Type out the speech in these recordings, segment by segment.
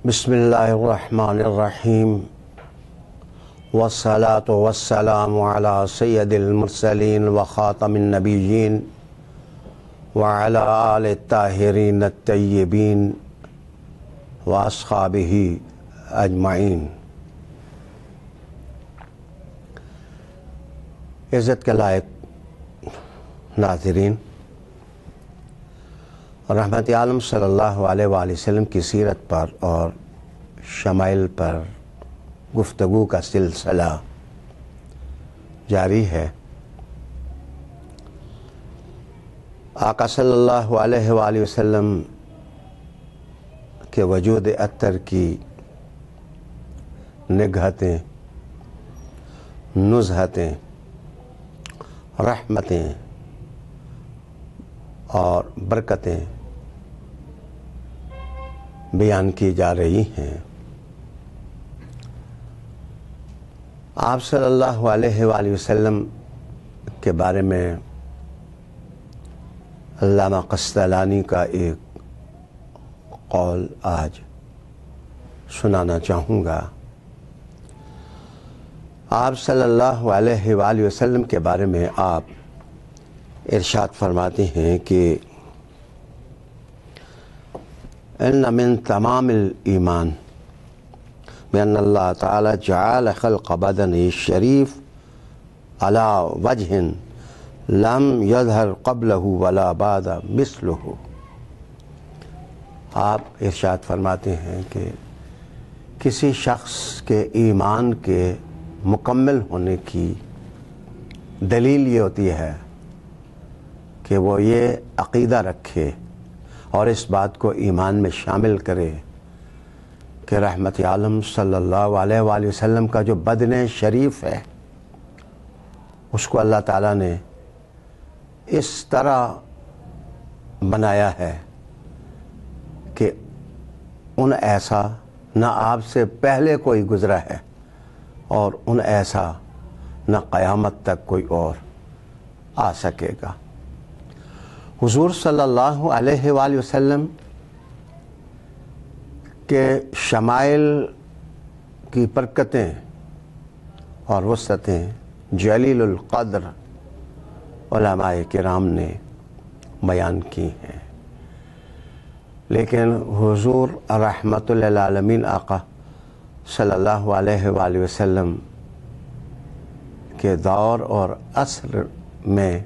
بسم اللہ الرحمن الرحیم والصلاة والسلام علی سید المرسلین وخاتم النبیین وعلی آل الطاہرین الطیبین واصحابہ اجمعین۔ عزت کے لائق ناظرین، رحمت عالم صلی اللہ علیہ وآلہ وسلم کی سیرت پر اور شمائل پر گفتگو کا سلسلہ جاری ہے۔ آقا صلی اللہ علیہ وآلہ وسلم کے وجود اطہر کی نگہتیں، نزہتیں، رحمتیں اور برکتیں بیان کی جا رہی ہیں۔ آپ صلی اللہ علیہ وآلہ وسلم کے بارے میں علامہ قسطلانی کا ایک قول آج سنانا چاہوں گا۔ آپ صلی اللہ علیہ وآلہ وسلم کے بارے میں آپ ارشاد فرماتے ہیں کہ ان من تمام الایمان بأن اللہ تعالی جعل خلق بدن الشریف على وجہ لم یظہر قبلہ ولا بعد مثلہ۔ آپ ارشاد فرماتے ہیں کہ کسی شخص کے ایمان کے مکمل ہونے کی دلیل یہ ہوتی ہے کہ وہ یہ عقیدہ رکھے اور اس بات کو ایمان میں شامل کرے کہ رحمت عالم صلی اللہ علیہ وآلہ وسلم کا جو بدن شریف ہے اس کو اللہ تعالیٰ نے اس طرح بنایا ہے کہ ان ایسا نہ آپ سے پہلے کوئی گزرا ہے اور ان ایسا نہ قیامت تک کوئی اور آ سکے گا۔ حضور صلی اللہ علیہ وآلہ وسلم کے شمائل کی برکتیں اور وسعتیں جلیل القدر علماء کرام نے بیان کی ہیں، لیکن حضور رحمت للعالمین آقا صلی اللہ علیہ وآلہ وسلم کے دور اور عصر میں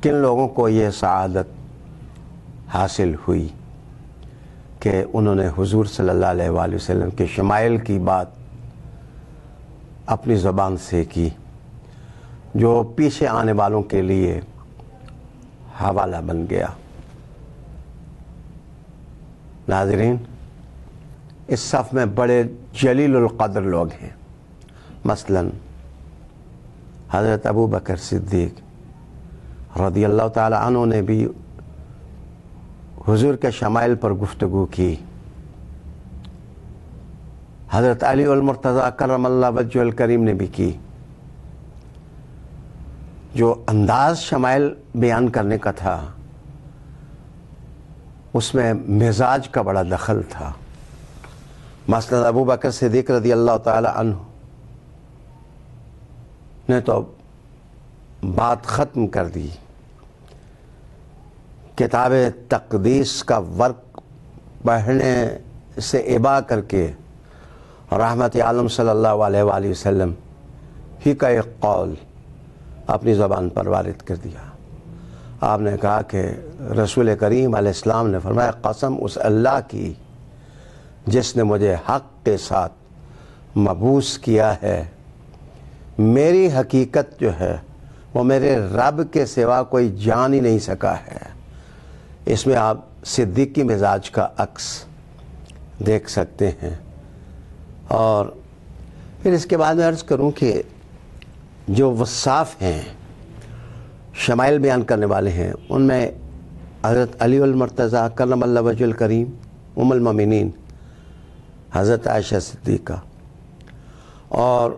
کن لوگوں کو یہ سعادت حاصل ہوئی کہ انہوں نے حضور صلی اللہ علیہ وآلہ وسلم کے شمائل کی بات اپنی زبان سے کی، جو پیچھے آنے والوں کے لیے حوالہ بن گیا۔ ناظرین، اس صف میں بڑے جلیل القدر لوگ ہیں، مثلا حضرت ابو بکر صدیق رضی اللہ تعالی عنہ نے بھی حضور کے شمائل پر گفتگو کی۔ حضرت علی المرتضیٰ کرم اللہ وجہہ الکریم نے بھی کی۔ جو انداز شمائل بیان کرنے کا تھا اس میں مزاج کا بڑا دخل تھا۔ مثلا ابو بکر صدیق رضی اللہ تعالی عنہ نے تو بات ختم کر دی، کتاب تقدیس کا ورق پڑھنے سے ابا کر کے رحمت عالم صلی اللہ علیہ وآلہ وسلم ہی کا ایک قول اپنی زبان پر وارد کر دیا۔ آپ نے کہا کہ رسول کریم علیہ السلام نے فرمایا، قسم اس اللہ کی جس نے مجھے حق کے ساتھ مبعوث کیا ہے، میری حقیقت جو ہے وہ میرے رب کے سوا کوئی جان ہی نہیں سکا ہے۔ اس میں آپ صدیق کی مزاج کا عکس دیکھ سکتے ہیں۔ اور پھر اس کے بعد میں عرض کروں کہ جو وصاف ہیں، شمائل بیان کرنے والے ہیں، ان میں حضرت علی المرتضیٰ کرم اللہ وجہ الکریم، ام المومنین حضرت عائشہ صدیقہ، اور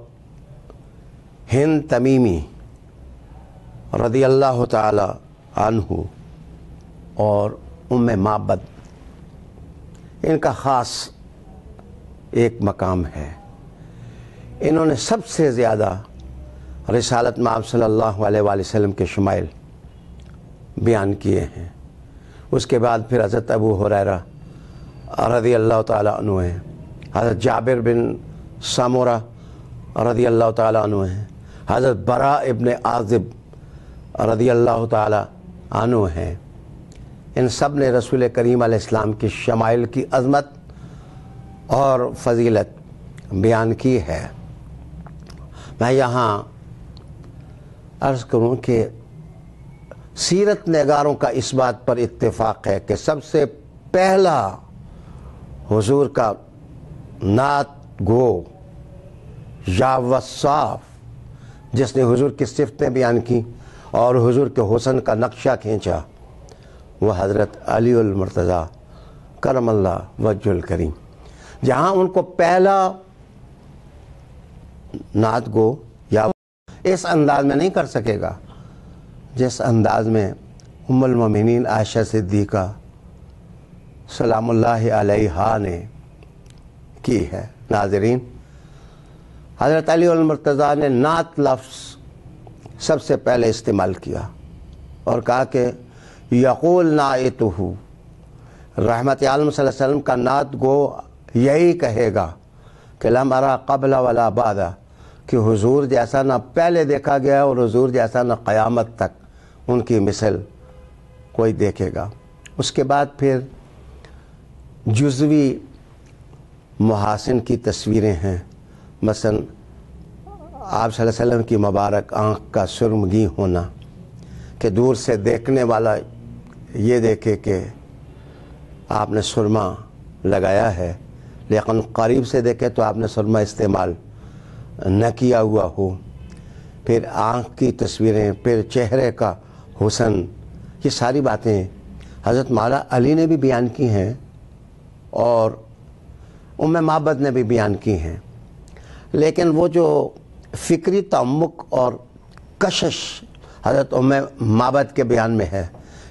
ہند تمیمی رضی اللہ تعالی عنہ، اور ام معبد، ان کا خاص ایک مقام ہے۔ انہوں نے سب سے زیادہ رسالت مآب صلی اللہ علیہ وآلہ وسلم کے شمائل بیان کیے ہیں۔ اس کے بعد پھر حضرت ابو ہریرہ رضی اللہ تعالیٰ عنہ ہیں، حضرت جابر بن سامورہ رضی اللہ تعالیٰ عنہ ہیں، حضرت براء ابن عازب رضی اللہ تعالیٰ عنہ ہیں۔ ان سب نے رسول کریم علیہ السلام کی شمائل کی عظمت اور فضیلت بیان کی ہے۔ میں یہاں عرض کروں کہ سیرت نگاروں کا اس بات پر اتفاق ہے کہ سب سے پہلا حضور کا نعت گو یا وصاف جس نے حضور کی صفتیں بیان کی اور حضور کے حسن کا نقشہ کھینچا، وہ حضرت علی المرتضیٰ کرم اللہ وجہ الکریم۔ جہاں ان کو پہلا نعت گو یا اس انداز میں نہیں کر سکے گا جس انداز میں ام المومنین عائشہ صدیقہ سلام اللہ علیہا نے کی ہے۔ ناظرین، حضرت علی المرتضیٰ نے نعت لفظ سب سے پہلے استعمال کیا اور کہا کہ یقول نعتہ، رحمت عالم صلی اللہ علیہ وسلم کا نعت گو یہی کہے گا کہ لم ارا قبل ولا بعد، کہ حضور جیسا نہ پہلے دیکھا گیا اور حضور جیسا نہ قیامت تک ان کی مثل کوئی دیکھے گا۔ اس کے بعد پھر جزوی محاسن کی تصویریں ہیں، مثلا آپ صلی اللہ علیہ وسلم کی مبارک آنکھ کا سرمگی ہونا کہ دور سے دیکھنے والا یہ دیکھے کہ آپ نے سرما لگایا ہے، لیکن قریب سے دیکھے تو آپ نے سرما استعمال نہ کیا ہوا ہو۔ پھر آنکھ کی تصویریں، پھر چہرے کا حسن، یہ ساری باتیں حضرت مولا علی نے بھی بیان کی ہیں اور ام معبد نے بھی بیان کی ہیں۔ لیکن وہ جو فکری تعمق اور کشش حضرت ام معبد کے بیان میں ہے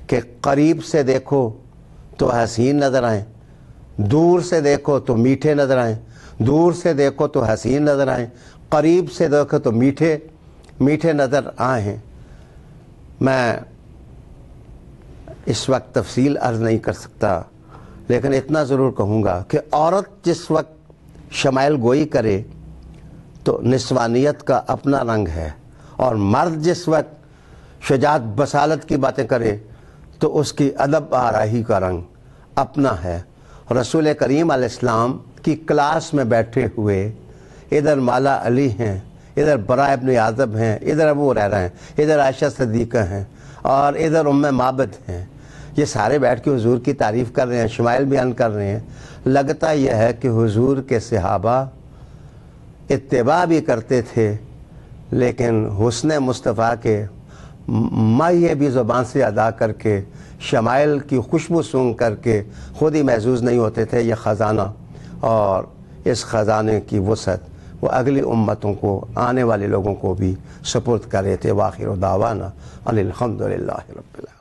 کہ قریب سے دیکھو تو حسین نظر آئیں، دور سے دیکھو تو میٹھے نظر آئیں، دور سے دیکھو تو حسین نظر آئیں، قریب سے دیکھو تو میٹھے نظر آئیں۔ میں اس وقت تفصیل عرض نہیں کر سکتا، لیکن اتنا ضرور کہوں گا کہ عورت جس وقت شمائل گوئی کرے تو نسوانیت کا اپنا رنگ ہے، اور مرد جس وقت شجاعت بصالت کی باتیں کرے تو اس کی ادب آرائی کا رنگ اپنا ہے۔ رسول کریم علیہ السلام کی کلاس میں بیٹھے ہوئے ادھر مولا علی ہیں، ادھر براء ابن عازب ہیں، ادھر ابو ہریرہ ہیں، ادھر عائشہ صدیقہ ہیں اور ادھر ام معبد ہیں۔ یہ سارے بیٹھ کے حضور کی تعریف کر رہے ہیں، شمائل بیان کر رہے ہیں۔ لگتا یہ ہے کہ حضور کے صحابہ اتباع بھی کرتے تھے، لیکن حسن مصطفیٰ کے مائے بھی زبان سے ادا کر کے، شمائل کی خوشبو سونگھ کر کے خود ہی محظوظ نہیں ہوتے تھے۔ یہ خزانہ اور اس خزانے کی وسعت وہ اگلی امتوں کو، آنے والے لوگوں کو بھی سپرد کر رہے تھے۔ وآخر دعوانا ان الحمد للہ رب العالمین۔